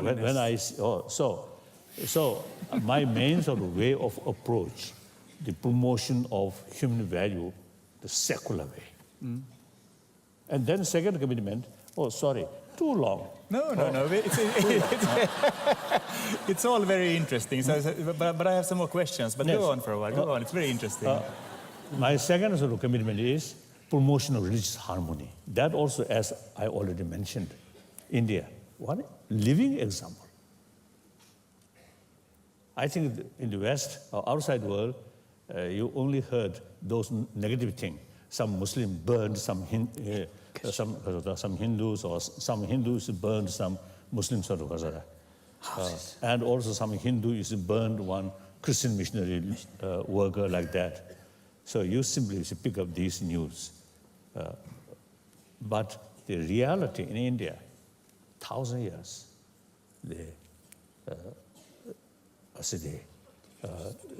Holiness. when I so my main sort of way of approach, the promotion of human value, the secular way. And then second commitment, too long. No. It's all very interesting. But I have some more questions. But Yes. go on for a while. Go on. It's very interesting. My second sort of commitment is promotion of religious harmony. That also, as I already mentioned, India, one living example. I think in the West or outside world, you only heard those negative things. Some Muslim burned some Hindus, or some Hindus burned some Muslim sort of and also some Hindus burned one Christian missionary worker like that. So you simply pick up these news. But the reality in India, 1,000 years, the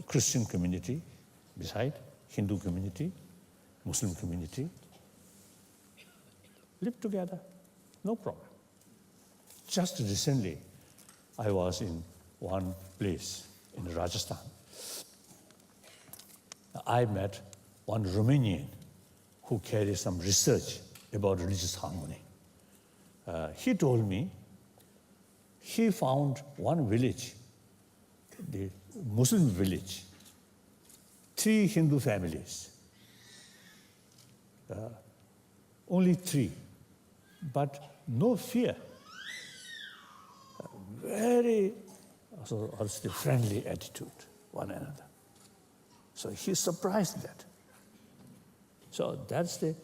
Christian community beside Hindu community, Muslim community, live together, no problem. Just recently, I was in one place in Rajasthan. I met one Romanian who carries some research about religious harmony. He told me he found one village, the Muslim village, 3 Hindu families, only 3, but no fear. Very friendly attitude, one another. So he's surprised that. So that's the,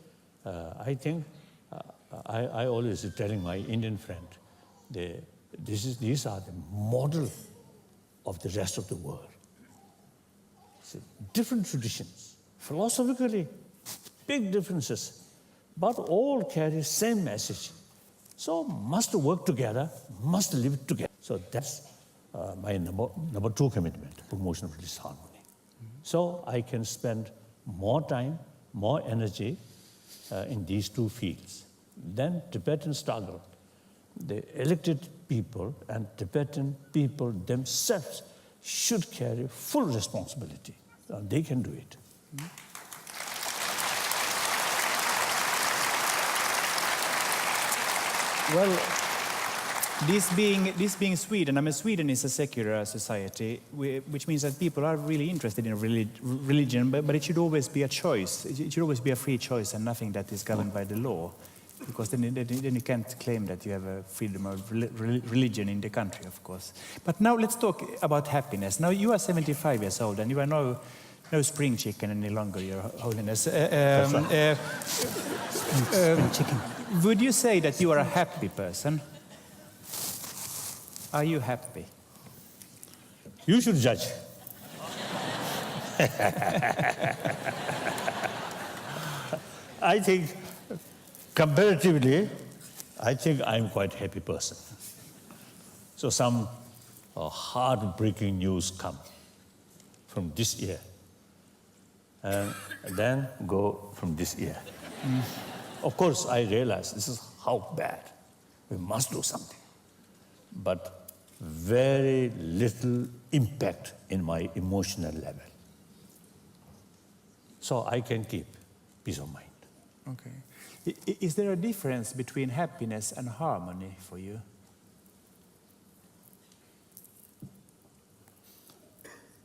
I think, I always telling my Indian friend, these are the model of the rest of the world. See, different traditions, philosophically, big differences, but all carry same message. So must work together, must live together. So that's my number 2 commitment, promotion of religious harmony. So I can spend more time, more energy in these 2 fields. Then Tibetan struggle, the elected people and Tibetan people themselves should carry full responsibility. They can do it. Well, this being Sweden, I mean, Sweden is a secular society, which means that people are really interested in religion, but it should always be a choice. It should always be a free choice and nothing that is governed by the law. Because then you can't claim that you have a freedom of religion in the country, of course. But now let's talk about happiness. Now you are 75 years old and you are no spring chicken any longer, Your Holiness. Spring chicken. Would you say that you are a happy person? Are you happy? You should judge. I think, comparatively, I think I'm quite a happy person. So some heartbreaking news come from this year, and then go from this year. Of course, I realize this is how bad. We must do something. But very little impact in my emotional level. So I can keep peace of mind. Okay. Is there a difference between happiness and harmony for you?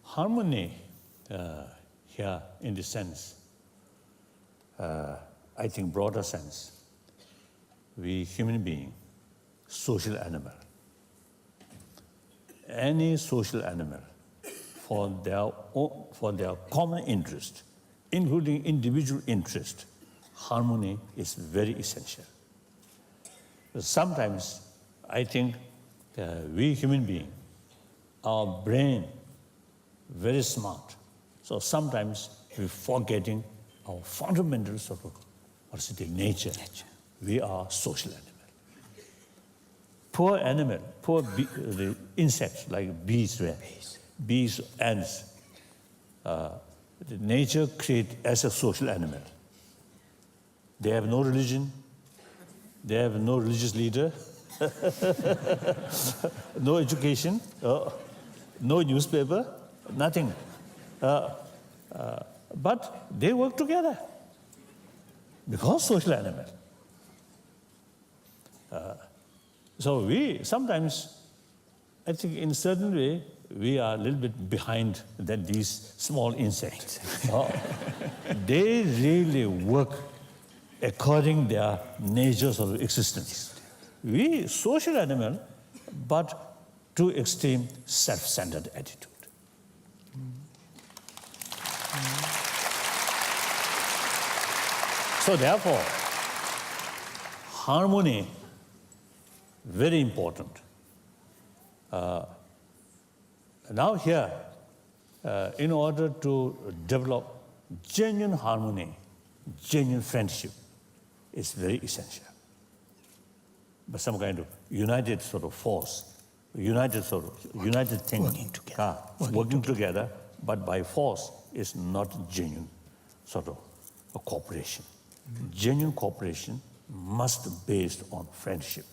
Harmony, here in the sense, I think broader sense, we human being, social animal. Any social animal, for their common interest, including individual interest, harmony is very essential. Sometimes I think we human beings, our brain very smart. So sometimes we're forgetting our fundamental sort of, nature. We are social animal. Poor animal, the insects like bees, ants, the nature create as a social animal. They have no religion, they have no religious leader, no education, no newspaper, nothing. But they work together because social animal. So we sometimes, I think in a certain way, we are a little bit behind than these small insects. They really work according to their natures of existence. We social animal, but to extreme self-centered attitude. So therefore, harmony, very important. Now here, in order to develop genuine harmony, genuine friendship, is very essential. But some kind of united sort of force, united thing, working together, but by force is not genuine sort of a cooperation. Genuine cooperation must be based on friendship.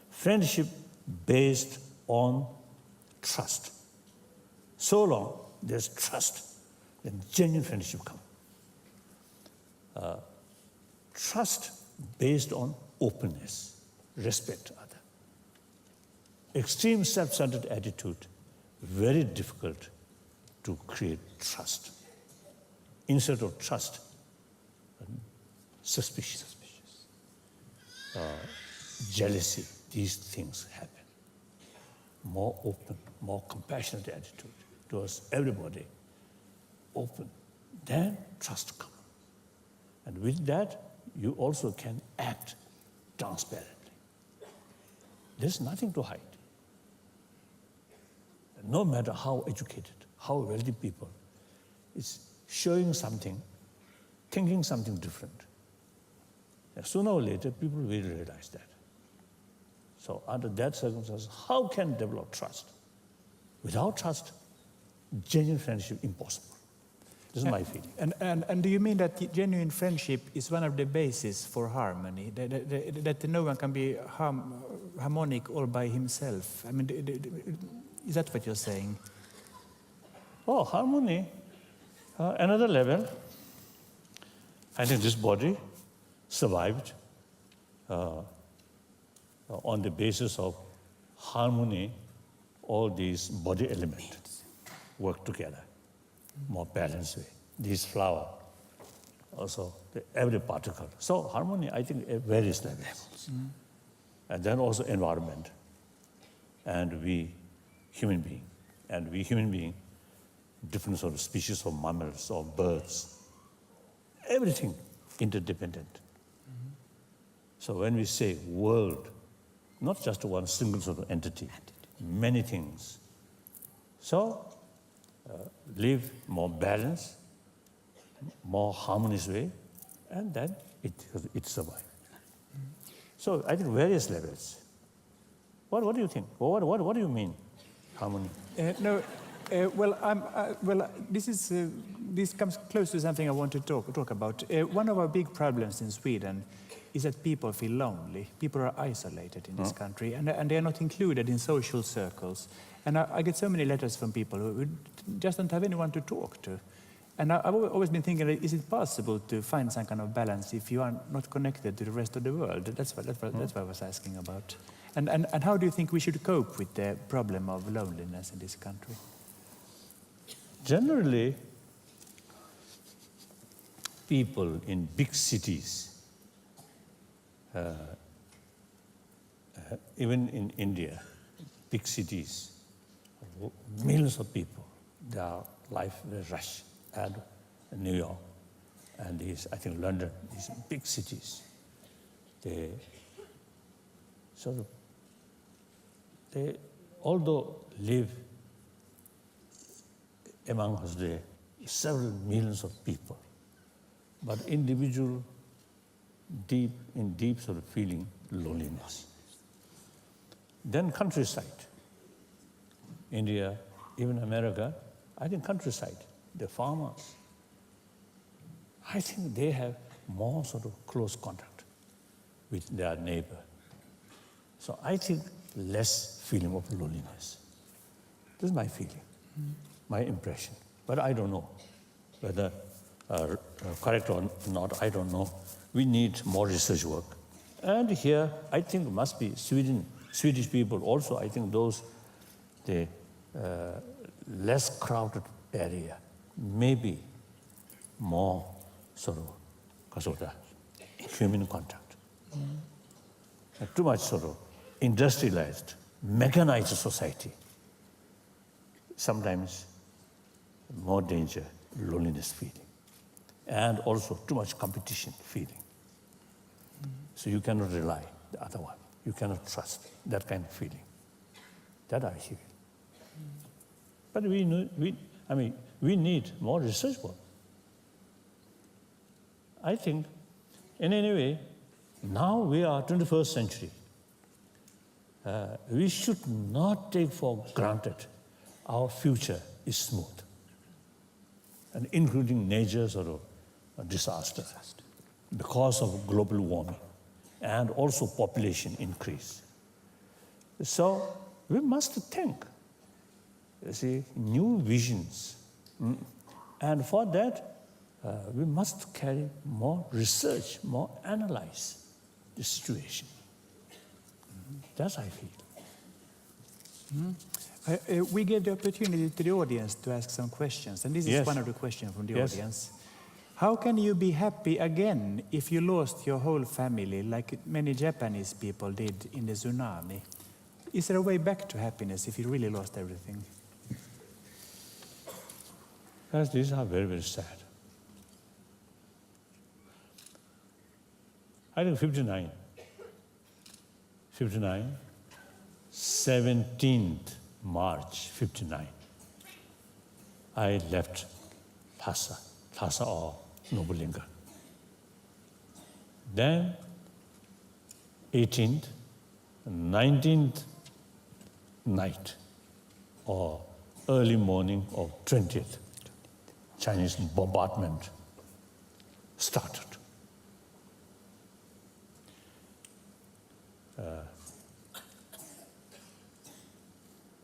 Friendship based on trust. So long there's trust, then genuine friendship comes. Trust based on openness, respect other. Extreme self-centered attitude, very difficult to create trust. Instead of trust, suspicion, jealousy, these things happen. More open, more compassionate attitude towards everybody, open, then trust comes. And with that, you also can act transparently. There's nothing to hide. No matter how educated, how wealthy people, it's showing something, thinking something different. And sooner or later, people will realize that. So under that circumstance, how can develop trust? Without trust, genuine friendship impossible. This is my feeling. And do you mean that genuine friendship is one of the bases for harmony? That no one can be harmonic all by himself? I mean, is that what you're saying? Oh, harmony, another level. I think this body survived on the basis of harmony. All these body elements work together, more balanced way. This flower, also every particle. So harmony, I think, at various levels. And then also environment, and we human being, different sort of species of mammals or birds, everything interdependent. So when we say world, not just one single sort of entity, many things. So live more balanced, more harmonious way, and then it survives. So I think various levels. What do you think? What do you mean, harmony? This comes close to something I want to talk about. One of our big problems in Sweden is that people feel lonely. People are isolated in this country, and they are not included in social circles. And I get so many letters from people who just don't have anyone to talk to. And I've always been thinking, is it possible to find some kind of balance if you are not connected to the rest of the world? That's what I was asking about. And how do you think we should cope with the problem of loneliness in this country? Generally, people in big cities, even in India, big cities, millions of people, their life will rush. And New York, and I think London, these big cities, they although live among us there several millions of people, but individual deep sort of feeling loneliness. Then countryside, India, even America, I think countryside, the farmers, I think they have more sort of close contact with their neighbor. So I think less feeling of loneliness. This is my feeling, my impression. But I don't know whether correct or not, I don't know. We need more research work. And here, I think must be Swedish people also, I think those, the less crowded area, maybe more sort of human contact. Too much sort of industrialized, mechanized society. Sometimes more danger, loneliness feeling. And also too much competition feeling. So you cannot rely the other one. You cannot trust that kind of feeling. That I feel. But we need more research work. I think, in any way, now we are 21st century. We should not take for granted our future is smooth, and including nature's or disaster because of global warming and also population increase. So we must think, you see, new visions. And for that, we must carry more research, more analyze the situation. That's I feel. We gave the opportunity to the audience to ask some questions, and this is Yes. one of the questions from the Yes. audience. How can you be happy again if you lost your whole family, like many Japanese people did in the tsunami? Is there a way back to happiness if you really lost everything? Yes, these are very, very sad. I think 59, 17th March 59, I left Lhasa or Nobel. Then 18th, 19th night or early morning of 20th, Chinese bombardment started.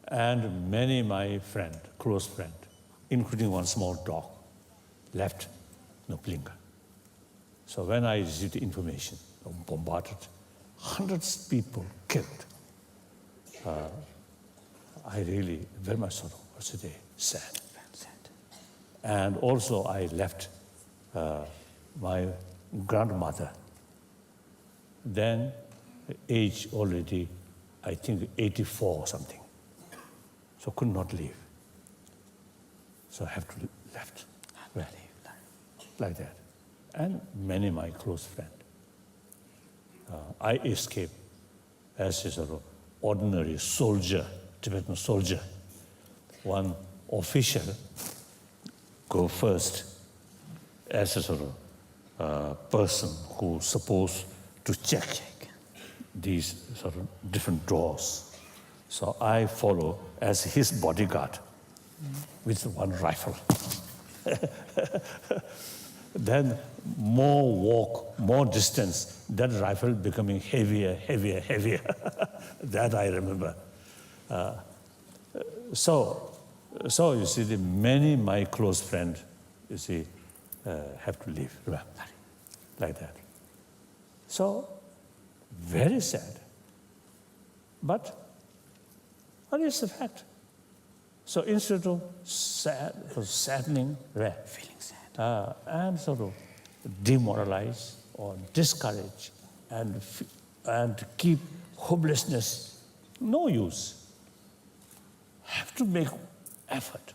And many my friend, close friend, including one small dog, left Noblinga. So when I received the information of bombarded, hundreds of people killed, I really very much sort of was today sad. And also I left my grandmother. Then age already, I think 84 or something. So could not leave. So I have to left. Like that. And many my close friends. I escaped as a sort of ordinary soldier, Tibetan soldier. One official go first as a sort of person who's supposed to check these sort of different doors. So I follow as his bodyguard with one rifle. Then more walk, more distance, that rifle becoming heavier. That I remember. So you see, the many my close friends, you see, have to leave like that. So very sad. But what is the fact? So instead of saddening, feeling sad, and sort of demoralize or discourage and keep hopelessness, no use. Have to make effort.